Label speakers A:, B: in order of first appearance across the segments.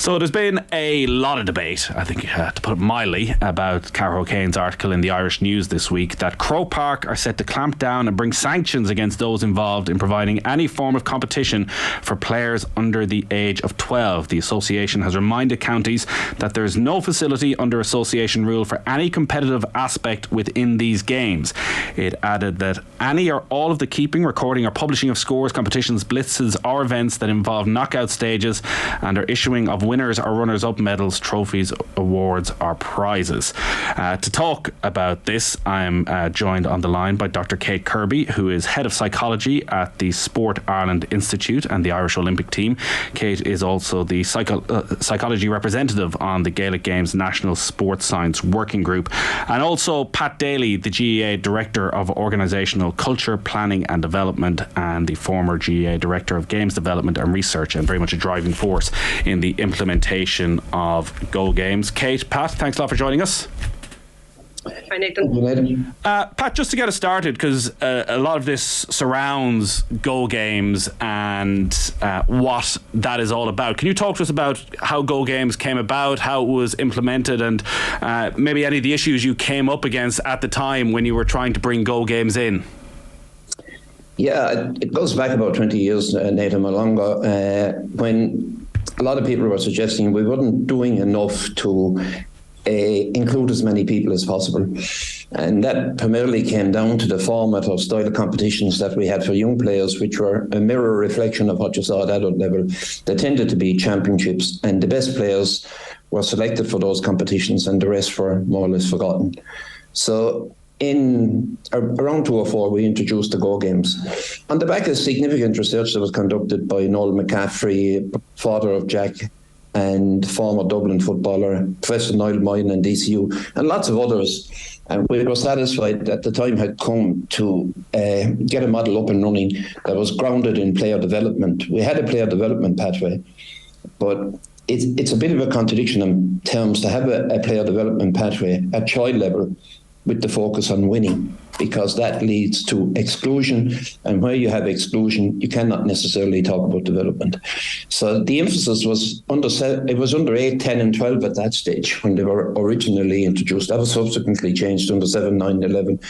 A: So there's been a lot of debate, I think, to put it mildly, about Cara O'Kane's article in the Irish News this week that Croke Park are set to clamp down and bring sanctions against those involved in providing any form of competition for players under the age of 12. The association has reminded counties that there is no facility under association rule for any competitive aspect within these games. It added that any or all of the keeping, recording or publishing of scores, competitions, blitzes or events that involve knockout stages and are issuing of winners or runners-up medals, trophies, awards or prizes. To talk about this, I'm joined on the line by Dr. Kate Kirby, who is Head of Psychology at the Sport Ireland Institute and the Irish Olympic Team. Kate is also the psychology representative on the Gaelic Games National Sports Science Working Group, and also Pat Daly, the GEA Director of Organisational Culture, Planning and Development, and the former GEA Director of Games Development and Research, and very much a driving force in the implementation of Go Games. Kate, Pat, thanks a lot for joining us.
B: Hi, Nathan.
A: Pat, just to get us started, because a lot of this surrounds Go Games and what that is all about. Can you talk to us about how Go Games came about, how it was implemented, and maybe any of the issues you came up against at the time when you were trying to bring Go Games in?
C: Yeah, it goes back about 20 years, Nathan, longer, when a lot of people were suggesting we weren't doing enough to include as many people as possible. And that primarily came down to the format or style of competitions that we had for young players, which were a mirror reflection of what you saw at adult level. They tended to be championships, and the best players were selected for those competitions and the rest were more or less forgotten. So in around 2004, we introduced the Go Games. On the back of significant research that was conducted by Noel McCaffrey, father of Jack, and former Dublin footballer, Professor Niall Moyne and DCU, and lots of others. And we were satisfied that the time had come to get a model up and running that was grounded in player development. We had a player development pathway, but it's a bit of a contradiction in terms to have a player development pathway at child level with the focus on winning, because that leads to exclusion, and where you have exclusion, you cannot necessarily talk about development. So the emphasis was under 8, 10 and 12 at that stage when they were originally introduced. That was subsequently changed under 7, 9, 11.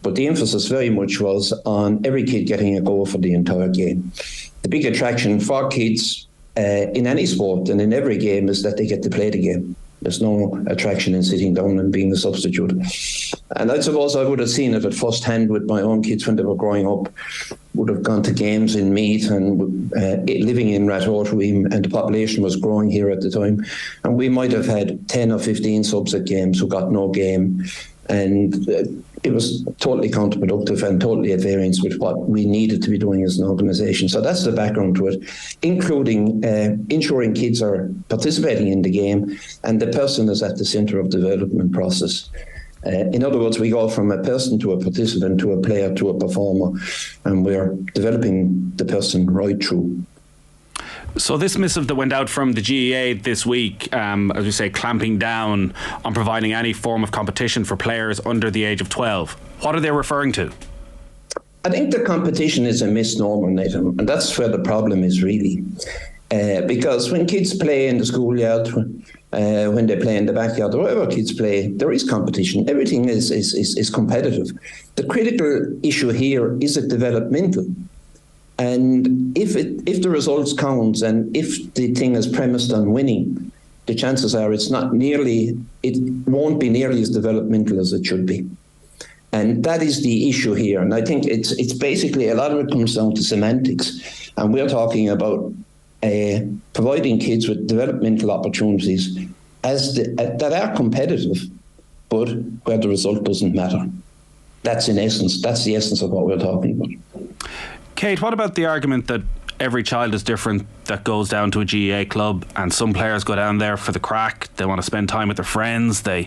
C: But the emphasis very much was on every kid getting a go for the entire game. The big attraction for kids in any sport and in every game is that they get to play the game. There's no attraction in sitting down and being a substitute. And I suppose I would have seen it at first hand with my own kids when they were growing up. Would have gone to games in Meath and living in Rathortweem, and the population was growing here at the time. And we might have had 10 or 15 subs at games who got no game. And it was totally counterproductive and totally at variance with what we needed to be doing as an organisation. So that's the background to it, including ensuring kids are participating in the game and the person is at the centre of the development process. In other words, we go from a person to a participant to a player to a performer, and we're developing the person right through.
A: So this missive that went out from the GEA this week, as we say, clamping down on providing any form of competition for players under the age of 12, what are they referring to?
C: I think the competition is a misnomer, Nathan, and that's where the problem is really. Because when kids play in the schoolyard, when they play in the backyard, wherever kids play, there is competition. Everything is competitive. The critical issue here is it developmental. And if the results count and if the thing is premised on winning, the chances are it won't be nearly as developmental as it should be. And that is the issue here. And I think it's basically, a lot of it comes down to semantics. And we're talking about providing kids with developmental opportunities that are competitive, but where the result doesn't matter. That's the essence of what we're talking about.
A: Kate, what about the argument that every child is different that goes down to a GEA club, and some players go down there for the crack, they want to spend time with their friends, they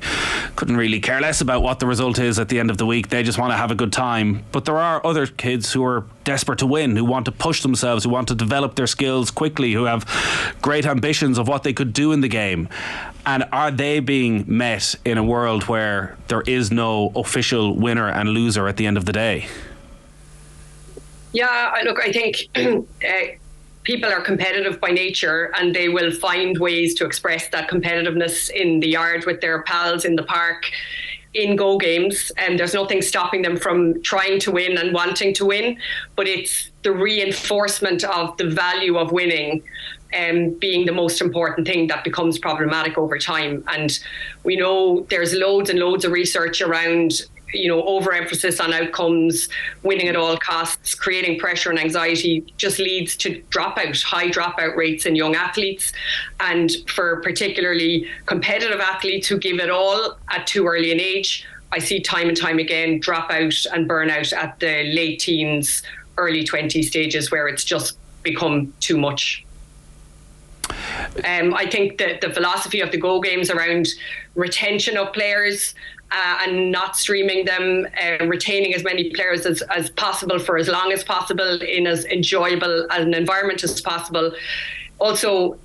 A: couldn't really care less about what the result is at the end of the week, they just want to have a good time. But there are other kids who are desperate to win, who want to push themselves, who want to develop their skills quickly, who have great ambitions of what they could do in the game. And are they being met in a world where there is no official winner and loser at the end of the day?
B: Yeah, look, I think people are competitive by nature, and they will find ways to express that competitiveness in the yard with their pals in the park, in Go games, and there's nothing stopping them from trying to win and wanting to win, but it's the reinforcement of the value of winning being the most important thing that becomes problematic over time. And we know there's loads and loads of research around, overemphasis on outcomes, winning at all costs, creating pressure and anxiety just leads to high dropout rates in young athletes. And for particularly competitive athletes who give it all at too early an age, I see time and time again dropout and burnout at the late teens, early 20 stages, where it's just become too much. I think that the philosophy of the Go games around retention of players and not streaming them, retaining as many players as possible for as long as possible in as enjoyable an environment as possible, also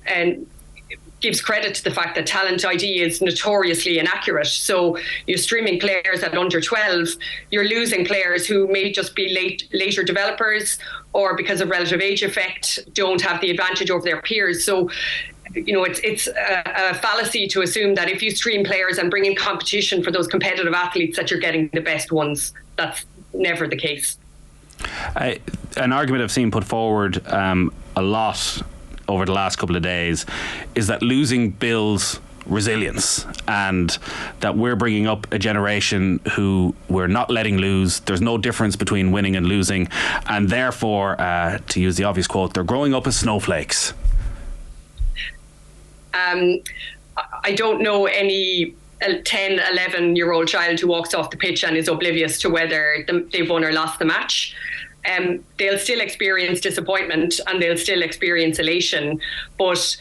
B: gives credit to the fact that talent ID is notoriously inaccurate. So you're streaming players at under 12, you're losing players who may just be later developers, or because of relative age effect, don't have the advantage over their peers. So, it's a fallacy to assume that if you stream players and bring in competition for those competitive athletes, that you're getting the best ones. That's never the case.
A: An argument I've seen put forward a lot over the last couple of days is that losing builds resilience, and that we're bringing up a generation who we're not letting lose. There's no difference between winning and losing, and therefore, to use the obvious quote, they're growing up as snowflakes.
B: I don't know any 10, 11-year-old child who walks off the pitch and is oblivious to whether they've won or lost the match. They'll still experience disappointment and they'll still experience elation. But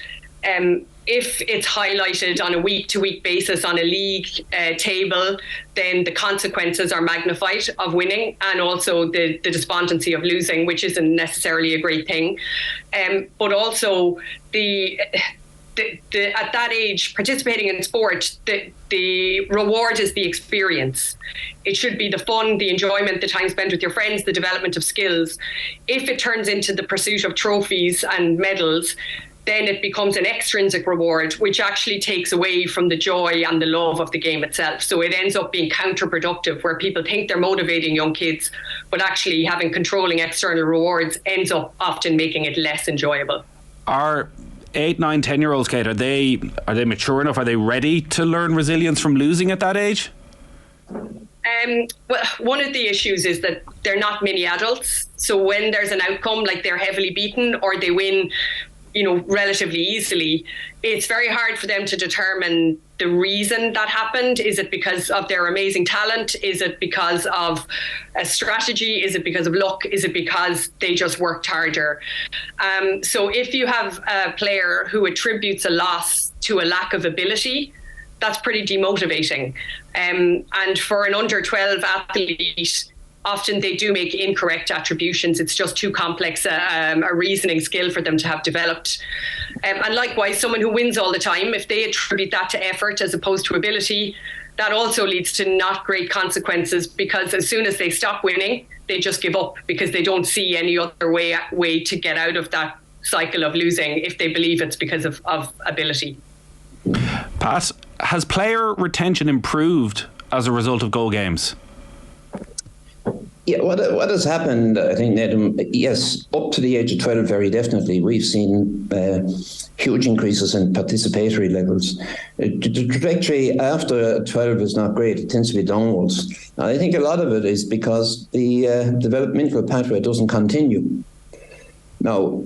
B: if it's highlighted on a week-to-week basis on a league table, then the consequences are magnified of winning, and also the despondency of losing, which isn't necessarily a great thing. But also at that age, participating in sport, the reward is the experience. It should be the fun, the enjoyment, the time spent with your friends, the development of skills. If it turns into the pursuit of trophies and medals, then it becomes an extrinsic reward, which actually takes away from the joy and the love of the game itself. So it ends up being counterproductive, where people think they're motivating young kids, but actually having controlling external rewards ends up often making it less enjoyable.
A: Are 8, 9, 10-year-olds, Kate, are they mature enough? Are they ready to learn resilience from losing at that age?
B: Well, one of the issues is that they're not mini adults. So when there's an outcome, like they're heavily beaten or they win, relatively easily, it's very hard for them to determine the reason that happened. Is it because of their amazing talent? Is it because of a strategy? Is it because of luck? Is it because they just worked harder? So if you have a player who attributes a loss to a lack of ability, that's pretty demotivating. And for an under 12 athlete, often they do make incorrect attributions. It's just too complex a reasoning skill for them to have developed. And likewise, someone who wins all the time, if they attribute that to effort as opposed to ability, that also leads to not great consequences, because as soon as they stop winning, they just give up because they don't see any other way to get out of that cycle of losing if they believe it's because of ability.
A: Pat, has player retention improved as a result of Go games?
C: Yeah, what has happened, I think, Nathan, yes, up to the age of 12, very definitely, we've seen huge increases in participatory levels. The trajectory after 12 is not great. It tends to be downwards. And I think a lot of it is because the developmental pathway doesn't continue. Now,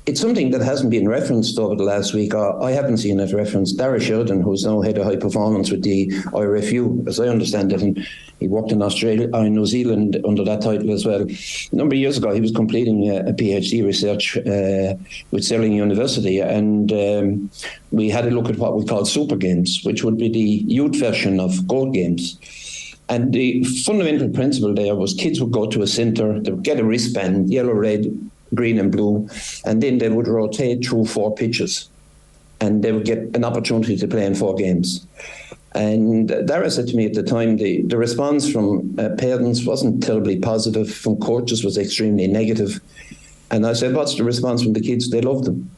C: it's something that hasn't been referenced over the last week. I haven't seen it referenced. Dara Sheridan, who's now head of high performance with the IRFU, as I understand it, and he worked in Australia, in New Zealand under that title as well. A number of years ago, he was completing a PhD research with Stirling University, and we had a look at what we call super games, which would be the youth version of Go games. And the fundamental principle there was kids would go to a centre, they would get a wristband, yellow, red, green and blue, and then they would rotate through 4 pitches and they would get an opportunity to play in 4 games. And Dara said to me at the time, the response from parents wasn't terribly positive, from coaches was extremely negative. And I said, what's the response from the kids? They love them.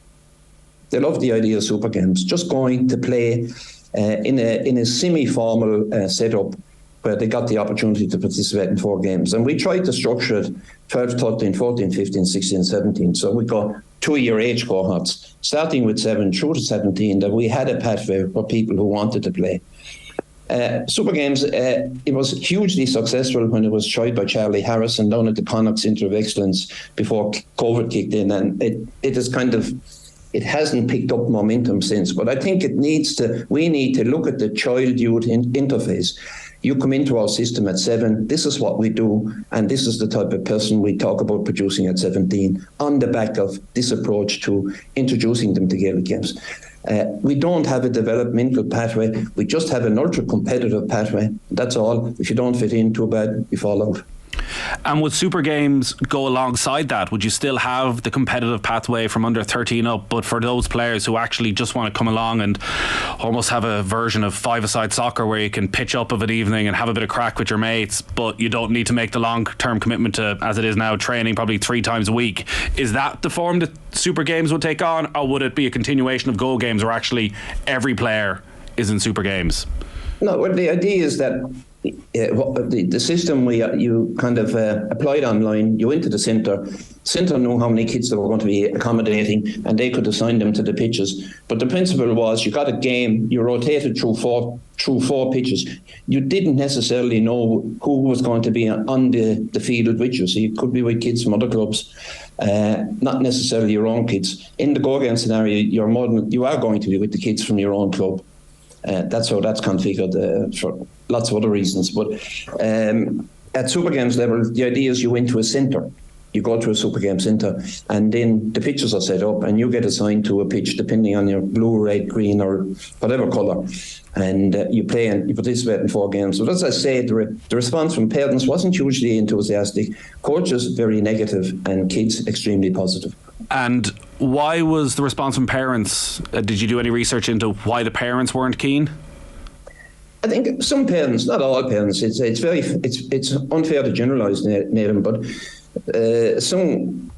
C: They love the idea of super games. Just going to play in a semi-formal setup where they got the opportunity to participate in 4 games. And we tried to structure it 12, 13, 14, 15, 16, 17. So we got 2-year age cohorts, starting with 7 through to 17, that we had a pathway for people who wanted to play. Super Games, it was hugely successful when it was tried by Charlie Harrison down at the Connacht Centre of Excellence before COVID kicked in, and it hasn't picked up momentum since. But I think we need to look at the child-youth interface. You come into our system at 7, this is what we do, and this is the type of person we talk about producing at 17 on the back of this approach to introducing them to Gaelic games. We don't have a developmental pathway. We just have an ultra-competitive pathway. That's all. If you don't fit in, too bad, you fall out.
A: And would Super Games go alongside that? Would you still have the competitive pathway from under 13 up, but for those players who actually just want to come along and almost have a version of five-a-side soccer where you can pitch up of an evening and have a bit of crack with your mates, but you don't need to make the long-term commitment to, as it is now, training probably 3 times a week? Is that the form that Super Games would take on, or would it be a continuation of Go Games where actually every player is in Super Games?
C: No, well, the idea is that the system you kind of applied online, you went to the centre knew how many kids they were going to be accommodating, and they could assign them to the pitches. But the principle was, you got a game, you rotated through four pitches. You didn't necessarily know who was going to be on the field with you, so you could be with kids from other clubs, not necessarily your own kids. In the Go Game scenario, you are going to be with the kids from your own club. That's how that's configured for lots of other reasons. But at Super Games level, the idea is you went to a centre. You go to a Super Game centre, and then the pitches are set up, and you get assigned to a pitch depending on your blue, red, green, or whatever colour. And you play and you participate in 4 games. So as I say, the response from parents wasn't hugely enthusiastic, coaches very negative, and kids extremely positive.
A: And why was the response from parents? Did you do any research into why the parents weren't keen?
C: I think some parents, not all parents, it's unfair to generalise, Nathan, but some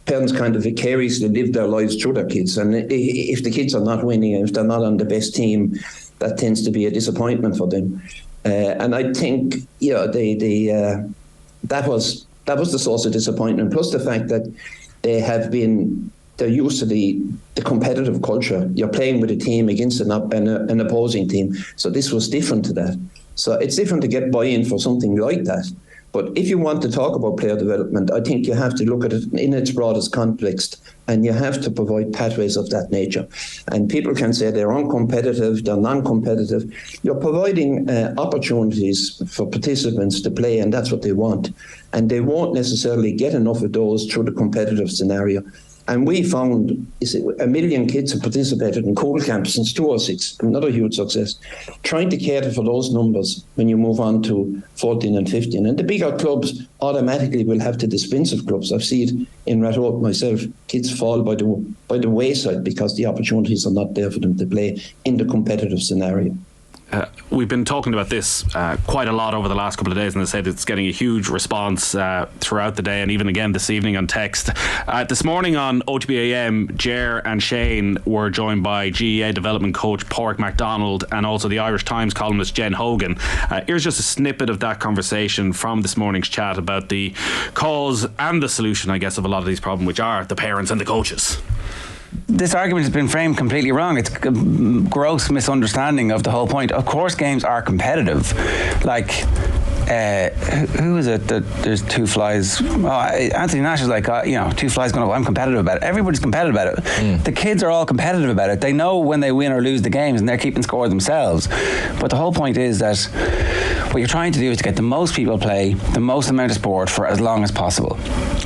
C: parents kind of vicariously live their lives through their kids, and if the kids are not winning and if they're not on the best team, that tends to be a disappointment for them. And I think that was the source of disappointment, plus the fact that they're used to the competitive culture. You're playing with a team against an opposing team. So this was different to that. So it's different to get buy-in for something like that. But if you want to talk about player development, I think you have to look at it in its broadest context, and you have to provide pathways of that nature. And people can say they're uncompetitive, they're non-competitive. You're providing opportunities for participants to play, and that's what they want. And they won't necessarily get enough of those through the competitive scenario. And we found 1 million kids have participated in Cool Camp since 2006, another huge success. Trying to cater for those numbers when you move on to 14 and 15. And the bigger clubs automatically will have the dispensive clubs. I've seen it in Rathope myself. Kids fall by the wayside because the opportunities are not there for them to play in the competitive scenario.
A: We've been talking about this quite a lot over the last couple of days, and I said it's getting a huge response throughout the day, and even again this evening on text. This morning on OTB AM, Ger and Shane were joined by GEA development coach Pádraig MacDonald and also the Irish Times columnist Jen Hogan. Here's just a snippet of that conversation from this morning's chat about the cause and the solution, I guess, of a lot of these problems, which are the parents and the coaches.
D: This argument has been framed completely wrong. It's a gross misunderstanding of the whole point. Of course, games are competitive. Like, who is it that there's 2 flies? Anthony Nash is like, 2 flies going up. I'm competitive about it. Everybody's competitive about it. The kids are all competitive about it. They know when they win or lose the games, and they're keeping score themselves. But the whole point is that what you're trying to do is to get the most people play the most amount of sport for as long as possible.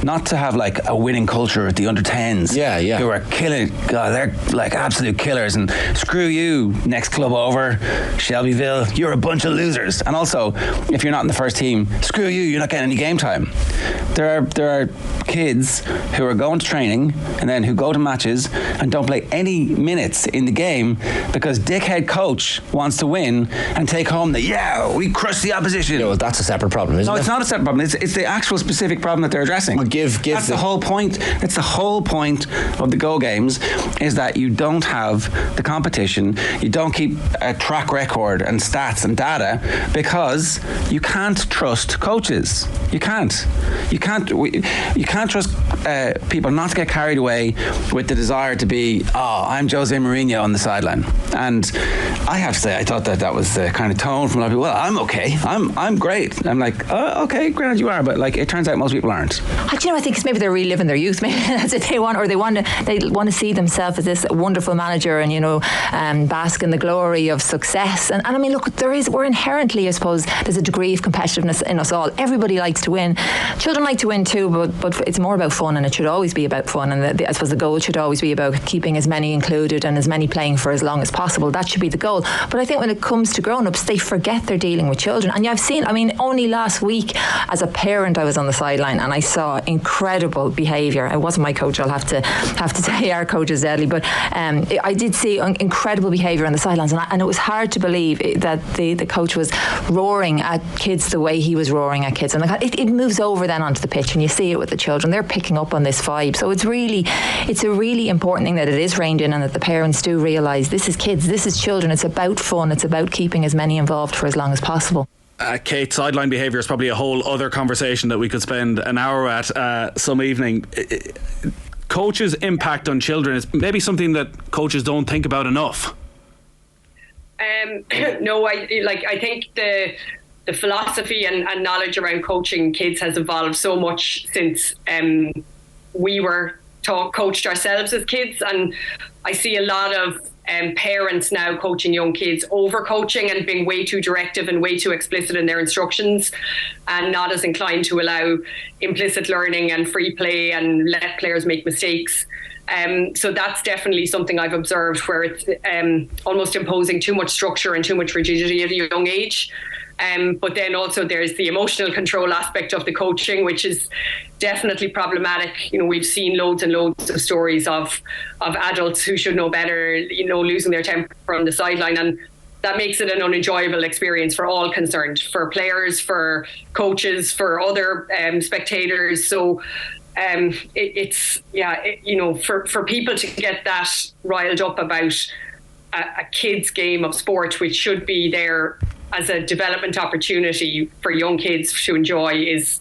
D: Not to have like a winning culture at the under-10s who are killing. God, they're like absolute killers, and screw you, next club over, Shelbyville, you're a bunch of losers. And also, if you're not in the first team, screw you, you're not getting any game time. There are kids who are going to training and then who go to matches and don't play any minutes in the game because dickhead coach wants to win and take home we crushed the opposition.
E: Yeah, well, that's a separate problem, isn't it?
D: No, it's not a separate problem. It's the actual specific problem that they're addressing.
E: Well,
D: that's the whole point. That's the whole point of the Go Games, is that you don't have the competition, you don't keep a track record and stats and data because you can't trust coaches. You can't trust people not to get carried away with the desire to be, I'm Jose Mourinho on the sideline. And I have to say, I thought that was the kind of tone from a lot of people. Well, I'm okay. I'm great. I'm like, okay, grand you are, but like it turns out most people aren't.
F: I think it's maybe they're reliving their youth. Maybe that's what they want, or they want to see themselves as this wonderful manager and bask in the glory of success. And I mean, look, we're inherently, I suppose, there's a degree of competitiveness in us all. Everybody likes to win. Children like to win too, but it's more about fun, and it should always be about fun. And I suppose the goal should always be about keeping as many included and as many playing for as long as possible. That should be the goal. But I think when it comes to grown-ups, they forget they're dealing with children. And I've seen, only last week as a parent, I was on the sideline and I saw incredible behaviour. It wasn't my coach, I'll have to say our coach is Daly, but I did see incredible behaviour on the sidelines, and it was hard to believe that the coach was roaring at kids the way he was roaring at kids. And it moves over then onto the pitch, and you see it with the children. They're picking up on this vibe. So it's a really important thing that it is reined in, and that the parents do realise this is kids, this is children. It's about fun. It's about keeping as many involved for as long as possible.
A: Kate, sideline behaviour is probably a whole other conversation that we could spend an hour at some evening. Coaches' impact on children is maybe something that coaches don't think about enough.
B: No, I think the philosophy and knowledge around coaching kids has evolved so much since we were coached ourselves as kids, and I see a lot of parents now coaching young kids, over-coaching and being way too directive and way too explicit in their instructions, and not as inclined to allow implicit learning and free play and let players make mistakes. So that's definitely something I've observed, where it's almost imposing too much structure and too much rigidity at a young age. But then also there's the emotional control aspect of the coaching, which is definitely problematic. We've seen loads and loads of stories of adults who should know better, losing their temper on the sideline, and that makes it an unenjoyable experience for all concerned, for players, for coaches, for other spectators. So for people to get that riled up about a kid's game of sport, which should be there as a development opportunity for young kids to enjoy,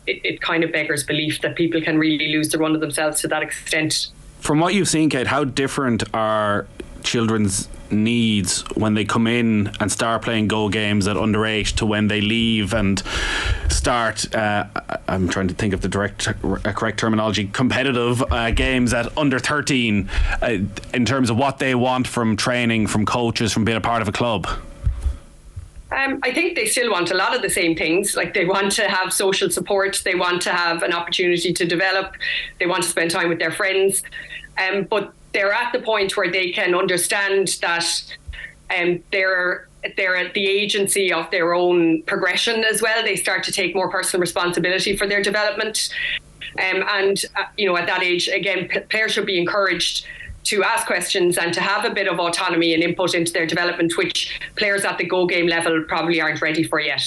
B: it kind of beggars belief that people can really lose the run of themselves to that extent.
A: From what you've seen, Kate, how different are children's needs when they come in and start playing Go Games at underage to when they leave and start, I'm trying to think of the correct terminology, competitive games at under 13 in terms of what they want from training, from coaches, from being a part of a club?
B: I think they still want a lot of the same things. Like, they want to have social support, they want to have an opportunity to develop, they want to spend time with their friends, but they're at the point where they can understand that they're at the agency of their own progression as well. They start to take more personal responsibility for their development, and at that age, again, players should be encouraged to ask questions and to have a bit of autonomy and input into their development, which players at the Go Game level probably aren't ready for yet.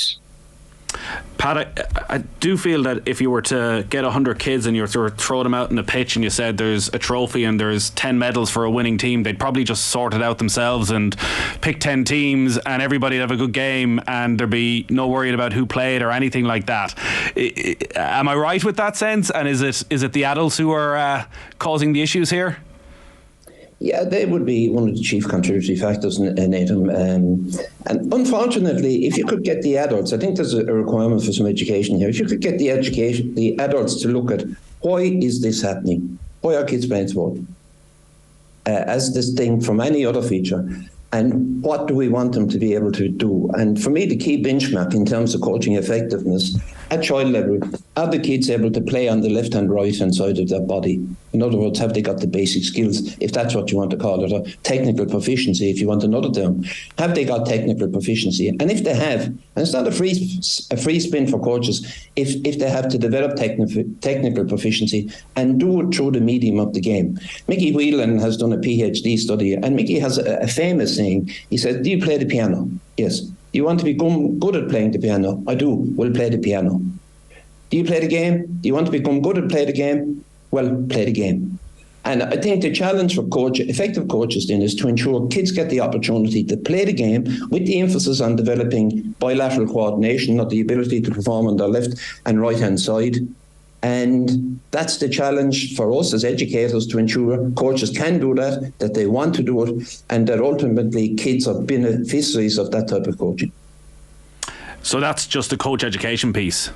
A: Pat, I do feel that if you were to get 100 kids and you were to throw them out in the pitch and you said there's a trophy and there's 10 medals for a winning team, they'd probably just sort it out themselves and pick 10 teams and everybody'd have a good game and there'd be no worrying about who played or anything like that. Am I right with that sense? And is it the adults who are causing the issues here?
C: Yeah, they would be one of the chief contributory factors in Nathan. And unfortunately, if you could get the adults, I think there's a requirement for some education here. If you could get the adults to look at, why is this happening? Why are kids playing sport? As distinct from any other feature. And what do we want them to be able to do? And for me, the key benchmark in terms of coaching effectiveness at child level, are the kids able to play on the left and right hand side of their body? In other words, have they got the basic skills, if that's what you want to call it, or technical proficiency, if you want another term? Have they got technical proficiency? And if they have, and it's not a free spin for coaches, if they have to develop technical proficiency and do it through the medium of the game. Mickey Whelan has done a PhD study, and Mickey has a famous saying. He says, do you play the piano? Yes. You want to become good at playing the piano? I do. We'll play the piano. Do you play the game? Do you want to become good at play the game? Well, play the game. And I think the challenge for effective coaches then is to ensure kids get the opportunity to play the game with the emphasis on developing bilateral coordination, not the ability to perform on their left and right hand side. And that's the challenge for us as educators, to ensure coaches can do that they want to do it, and that ultimately kids are beneficiaries of that type of coaching.
A: So that's just the coach education piece?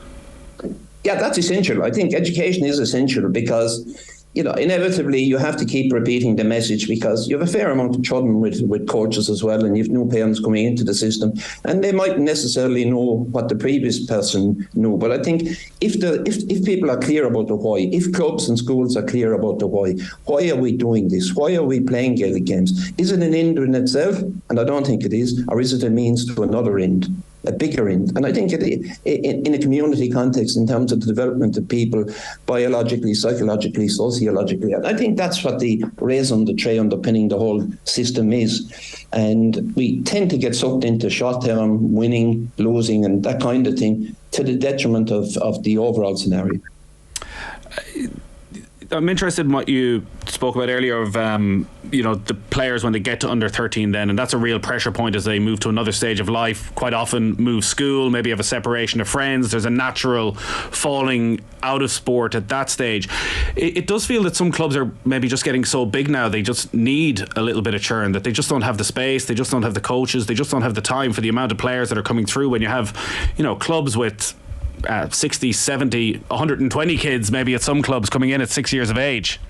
C: Yeah, that's essential. I think education is essential because, inevitably you have to keep repeating the message, because you have a fair amount of trouble with coaches as well, and you've new parents coming into the system, and they mightn't necessarily know what the previous person knew. But I think if people are clear about the why, if clubs and schools are clear about the why are we doing this? Why are we playing Gaelic games? Is it an end in itself? And I don't think it is. Or is it a means to another end? A bigger end. And I think in a community context, in terms of the development of people biologically, psychologically, sociologically, I think that's what the raison d'etre underpinning the whole system is. And we tend to get sucked into short-term winning, losing, and that kind of thing, to the detriment of the overall scenario.
A: I'm interested in what you spoke about earlier of the players when they get to under 13 then, and that's a real pressure point as they move to another stage of life, quite often move school, maybe have a separation of friends. There's a natural falling out of sport at that stage. It does feel that some clubs are maybe just getting so big now, they just need a little bit of churn, that they just don't have the space, they just don't have the coaches, they just don't have the time for the amount of players that are coming through. When you have clubs with 60, 70, 120 kids maybe at some clubs coming in at 6 years of age.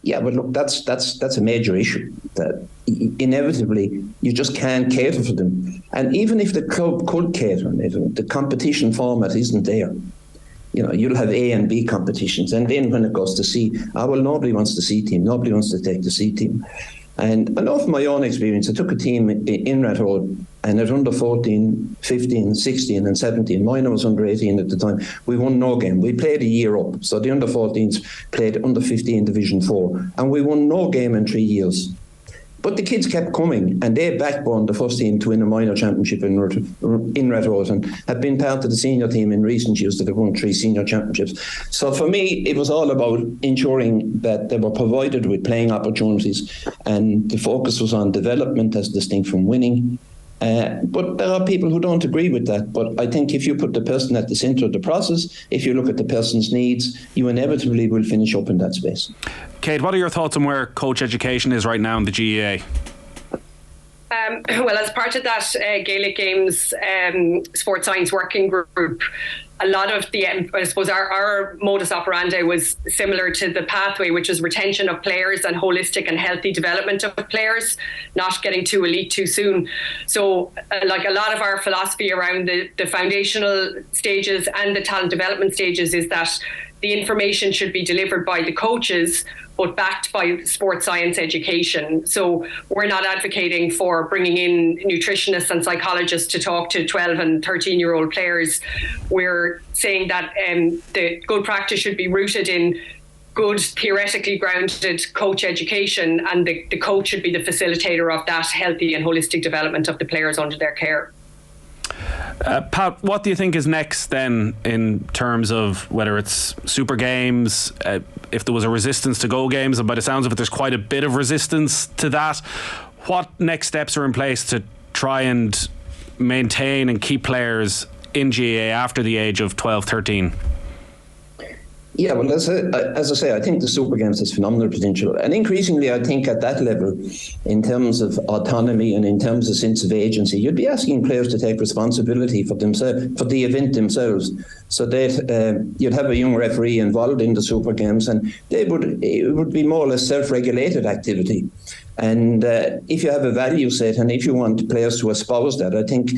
C: Yeah, but look, that's a major issue, that inevitably you just can't cater for them. And even if the club could cater on it, the competition format isn't there. You'll have A and B competitions, and then when it goes to C, nobody wants the C team, nobody wants to take the C team. And I know from my own experience, I took a team in Rathroad, and at under 14, 15, 16 and 17, mine was under 18 at the time, we won no game. We played a year up. So the under 14s played under 15 Division 4, and we won no game in 3 years. But the kids kept coming, and they backboned the first team to win a minor championship in Rathroad, and have been part of the senior team in recent years that have won 3 senior championships. So for me, it was all about ensuring that they were provided with playing opportunities, and the focus was on development as distinct from winning. But there are people who don't agree with that. But I think if you put the person at the centre of the process, if you look at the person's needs, you inevitably will finish up in that space.
A: Kate, what are your thoughts on where coach education is right now in the GAA?
B: Well, as part of that Gaelic Games Sports Science Working Group, a lot of I suppose our modus operandi was similar to the pathway, which is retention of players and holistic and healthy development of players, not getting too elite too soon. So like a lot of our philosophy around the foundational stages and the talent development stages is that the information should be delivered by the coaches, but backed by sports science education. So we're not advocating for bringing in nutritionists and psychologists to talk to 12 and 13-year-old players. We're saying that the good practice should be rooted in good, theoretically grounded coach education, and the coach should be the facilitator of that healthy and holistic development of the players under their care.
A: Pat, what do you think is next then in terms of whether it's Super Games, if there was a resistance to Go Games, and by the sounds of it there's quite a bit of resistance to that, what next steps are in place to try and maintain and keep players in GAA after the age of 12, 13?
C: Yeah, well, as I say, I think the Super Games has phenomenal potential. And increasingly, I think at that level, in terms of autonomy and in terms of sense of agency, you'd be asking players to take responsibility for themselves, for the event themselves. So that you'd have a young referee involved in the Super Games, and it would be more or less self-regulated activity. And if you have a value set, and if you want players to espouse that, I think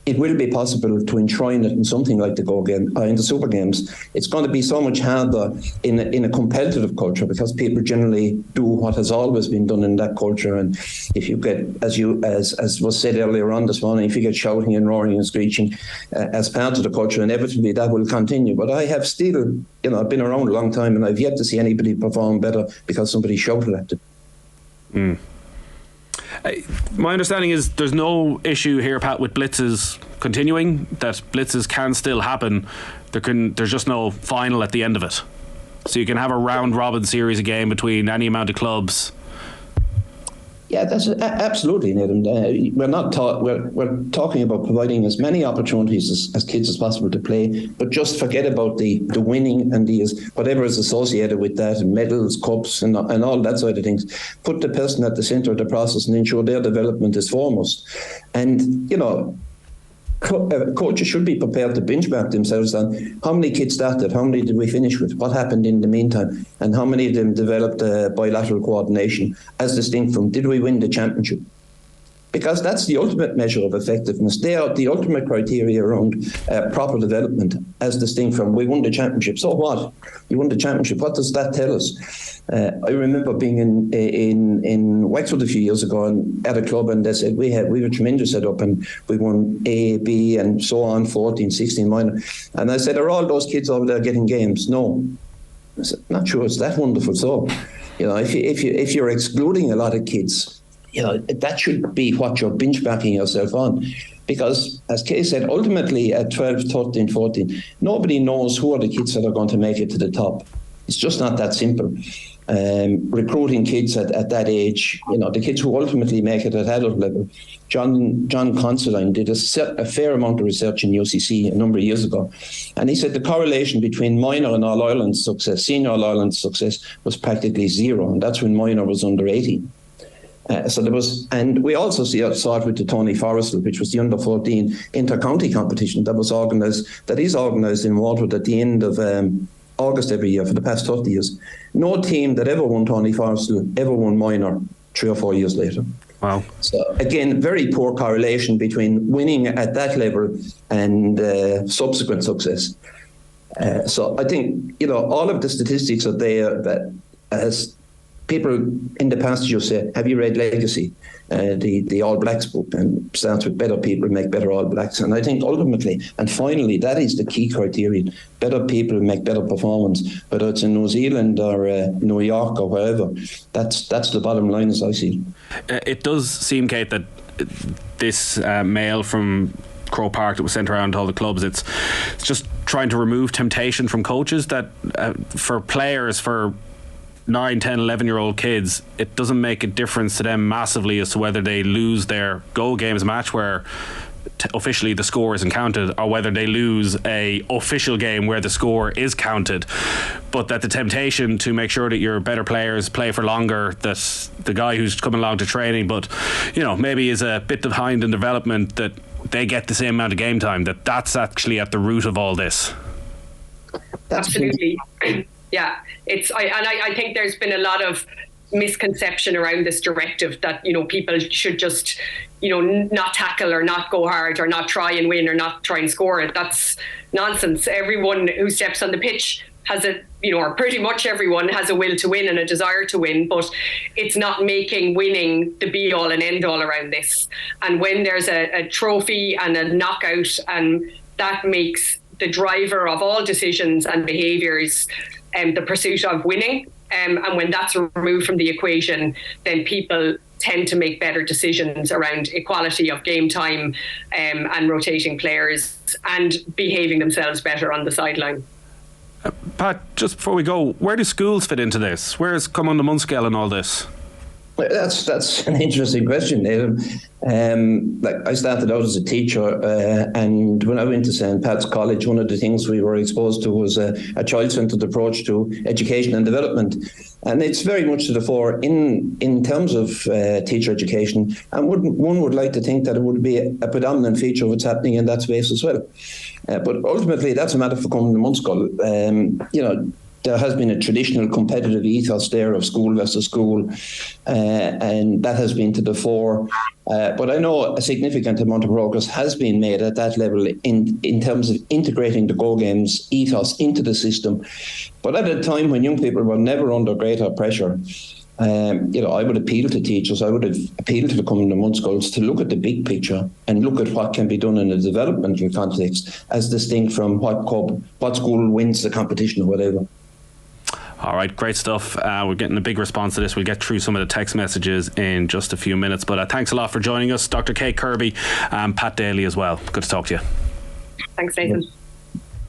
C: it will be possible to enshrine it in something like the Go game, in the Super Games. It's going to be so much harder in a competitive culture, because people generally do what has always been done in that culture. And if you get, as was said earlier on this morning, if you get shouting and roaring and screeching as part of the culture, inevitably that will continue. But I have still, I've been around a long time, and I've yet to see anybody perform better because somebody shouted at them.
A: My understanding is there's no issue here, Pat, with blitzes continuing, that blitzes can still happen. There's just no final at the end of it. So you can have a round-robin series of game between any amount of clubs.
C: Yeah, that's absolutely, Nathan. We're talking about providing as many opportunities as kids as possible to play, but just forget about the winning and whatever is associated with that, and medals, cups, and all that side of things. Put the person at the centre of the process and ensure their development is foremost. And coaches should be prepared to benchmark themselves on how many kids started, how many did we finish with, what happened in the meantime, and how many of them developed bilateral coordination, as distinct from did we win the championship. Because that's the ultimate measure of effectiveness. They are the ultimate criteria around proper development, as distinct from we won the championship. So what? You won the championship. What does that tell us? I remember being in Wexford a few years ago and at a club, and they said we were tremendous setup and we won A, B, and so on, 14, 16 minor. And I said, are all those kids over there getting games? No. I said, not sure it's that wonderful. So, if you're excluding a lot of kids, that should be what you're benchmarking yourself on. Because, as Kay said, ultimately at 12, 13, 14, nobody knows who are the kids that are going to make it to the top. It's just not that simple. Recruiting kids at that age, the kids who ultimately make it at adult level. John Considine did a fair amount of research in UCC a number of years ago, and he said the correlation between minor and All-Ireland success, senior All-Ireland success, was practically zero, and that's when minor was under 18. So there was, and we also saw it with the Tony Forrestal, which was the under-14 inter-county competition that is organised in Waterford at the end of August every year for the past 30 years. No team that ever won Tony Forrestal ever won minor 3 or 4 years later.
A: Wow.
C: So again, very poor correlation between winning at that level and subsequent success. So I think, all of the statistics are there that, as people in the past used to say, have you read Legacy, the All Blacks book, and starts with better people make better All Blacks. And I think ultimately and finally that is the key criterion. Better people make better performance, whether it's in New Zealand or New York or wherever. That's the bottom line as I see it.
A: It does seem, Kate, that this mail from Croke Park that was sent around to all the clubs, it's just trying to remove temptation from coaches, that for players, for 9, 10, 11-year-old kids, it doesn't make a difference to them massively as to whether they lose their Go Games match where officially the score isn't counted, or whether they lose a official game where the score is counted. But that the temptation to make sure that your better players play for longer, that the guy who's coming along to training but maybe is a bit behind in development, that they get the same amount of game time, that's actually at the root of all this.
B: Absolutely. Yeah, I think there's been a lot of misconception around this directive that people should just not tackle or not go hard or not try and win or not try and score it. That's nonsense. Everyone who steps on the pitch has or pretty much everyone has a will to win and a desire to win, but it's not making winning the be all and end all around this. And when there's a trophy and a knockout, and that makes the driver of all decisions and behaviours the pursuit of winning, and when that's removed from the equation, then people tend to make better decisions around equality of game time and rotating players and behaving themselves better on the sideline.
A: Pat, just before we go, where do schools fit into this? Where's Come on the Munskell and all this?
C: That's an interesting question, Nathan. I started out as a teacher, and when I went to St. Pat's College, one of the things we were exposed to was a child-centred approach to education and development. And it's very much to the fore in terms of teacher education. And one would like to think that it would be a predominant feature of what's happening in that space as well. But ultimately, that's a matter for Come on the Munskell. there has been a traditional competitive ethos there of school versus school, and that has been to the fore. But I know a significant amount of progress has been made at that level in terms of integrating the Go Games ethos into the system. But at a time when young people were never under greater pressure, I would appeal to teachers, I would appeal to the coming of month schools to look at the big picture and look at what can be done in a developmental context as distinct from what school wins the competition or whatever.
A: All right, great stuff. We're getting a big response to this. We'll get through some of the text messages in just a few minutes. But thanks a lot for joining us, Dr. Kate Kirby and Pat Daly as well. Good to talk to you.
B: Thanks, Nathan.